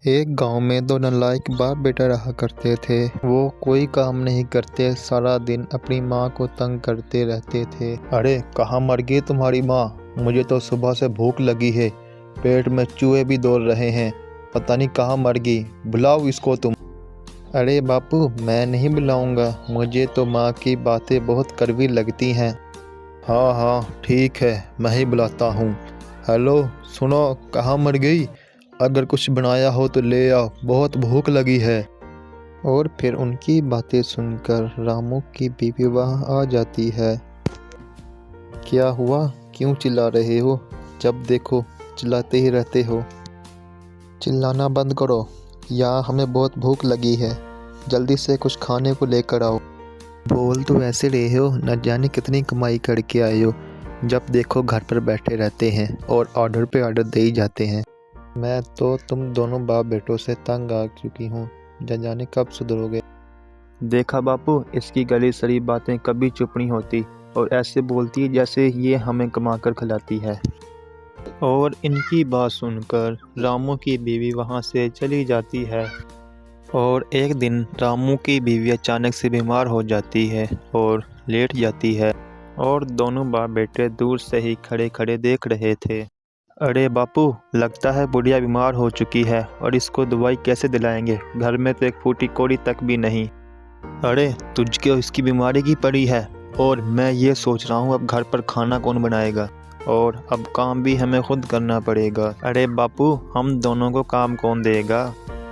एक गांव में दो नालायक बाप बेटा रहा करते थे। वो कोई काम नहीं करते, सारा दिन अपनी माँ को तंग करते रहते थे। अरे कहाँ मर गई तुम्हारी माँ? मुझे तो सुबह से भूख लगी है, पेट में चूहे भी दौड़ रहे हैं, पता नहीं कहाँ मर गई, बुलाओ इसको तुम। अरे बापू मैं नहीं बुलाऊंगा, मुझे तो माँ की बातें बहुत कड़वी लगती हैं। हाँ हाँ ठीक है, मैं ही बुलाता हूँ। हेलो सुनो, कहाँ मर गई? अगर कुछ बनाया हो तो ले आओ, बहुत भूख लगी है। और फिर उनकी बातें सुनकर रामू की बीवी वहाँ आ जाती है। क्या हुआ, क्यों चिल्ला रहे हो? जब देखो चिल्लाते ही रहते हो। चिल्लाना बंद करो, यहाँ हमें बहुत भूख लगी है, जल्दी से कुछ खाने को लेकर आओ। बोल तो ऐसे रहे हो न जाने कितनी कमाई करके आए हो, जब देखो घर पर बैठे रहते हैं और ऑर्डर पे ऑर्डर दे ही जाते हैं। मैं तो तुम दोनों बाप बेटों से तंग आ चुकी हूँ, न जाने कब सुधरोगे। देखा बापू, इसकी गली सड़ी बातें कभी चुप नहीं होती और ऐसे बोलती है जैसे ये हमें कमा कर खिलाती है। और इनकी बात सुनकर रामू की बीवी वहाँ से चली जाती है। और एक दिन रामू की बीवी अचानक से बीमार हो जाती है और लेट जाती है। और दोनों बाप बेटे दूर से ही खड़े खड़े देख रहे थे। अरे बापू, लगता है बुढ़िया बीमार हो चुकी है और इसको दवाई कैसे दिलाएंगे? घर में तो एक फूटी कौड़ी तक भी नहीं। अरे तुझको इसकी बीमारी की पड़ी है और मैं ये सोच रहा हूँ अब घर पर खाना कौन बनाएगा और अब काम भी हमें खुद करना पड़ेगा। अरे बापू, हम दोनों को काम कौन देगा?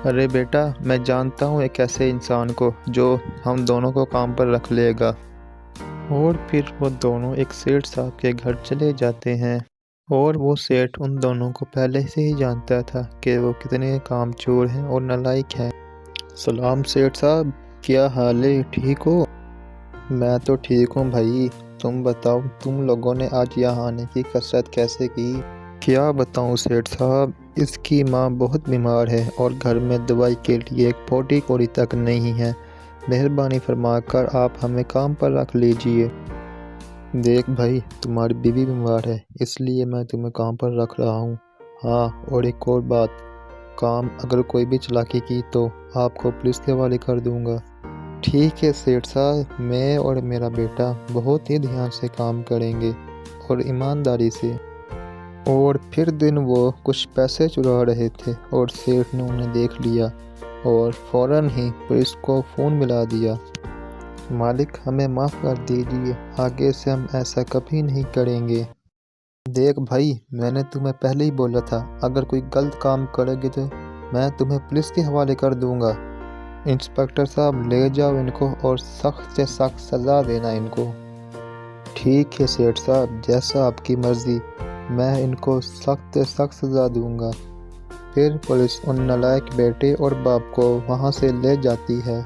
अरे बेटा, मैं जानता हूँ एक ऐसे इंसान को जो हम दोनों को काम पर रख लेगा। और फिर वो दोनों एक सेठ साहब के घर चले जाते हैं। और वो सेठ उन दोनों को पहले से ही जानता था कि वो कितने कामचोर हैं और नालायक हैं। सलाम सेठ साहब, क्या हाल है, ठीक हो? मैं तो ठीक हूँ भाई, तुम बताओ तुम लोगों ने आज यहाँ आने की कसरत कैसे की? क्या बताऊँ सेठ साहब, इसकी माँ बहुत बीमार है और घर में दवाई के लिए एक पोटी कौड़ी तक नहीं है। मेहरबानी फरमाकर आप हमें काम पर रख लीजिए। देख भाई, तुम्हारी बीवी बीमार है इसलिए मैं तुम्हें काम पर रख रहा हूँ। हाँ, और एक और बात, काम अगर कोई भी चालाकी की तो आपको पुलिस के हवाले कर दूंगा। ठीक है सेठ साहब, मैं और मेरा बेटा बहुत ही ध्यान से काम करेंगे और ईमानदारी से। और फिर दिन वो कुछ पैसे चुरा रहे थे और सेठ ने उन्हें देख लिया और फौरन ही पुलिस को फ़ोन मिला दिया। मालिक हमें माफ़ कर दीजिए, आगे से हम ऐसा कभी नहीं करेंगे। देख भाई, मैंने तुम्हें पहले ही बोला था अगर कोई गलत काम करोगे तो मैं तुम्हें पुलिस के हवाले कर दूंगा। इंस्पेक्टर साहब ले जाओ इनको और सख्त से सख्त सज़ा देना इनको। ठीक है सेठ साहब, जैसा आपकी मर्ज़ी, मैं इनको सख्त से सख्त सज़ा दूंगा। फिर पुलिस उन नालायक बेटे और बाप को वहाँ से ले जाती है।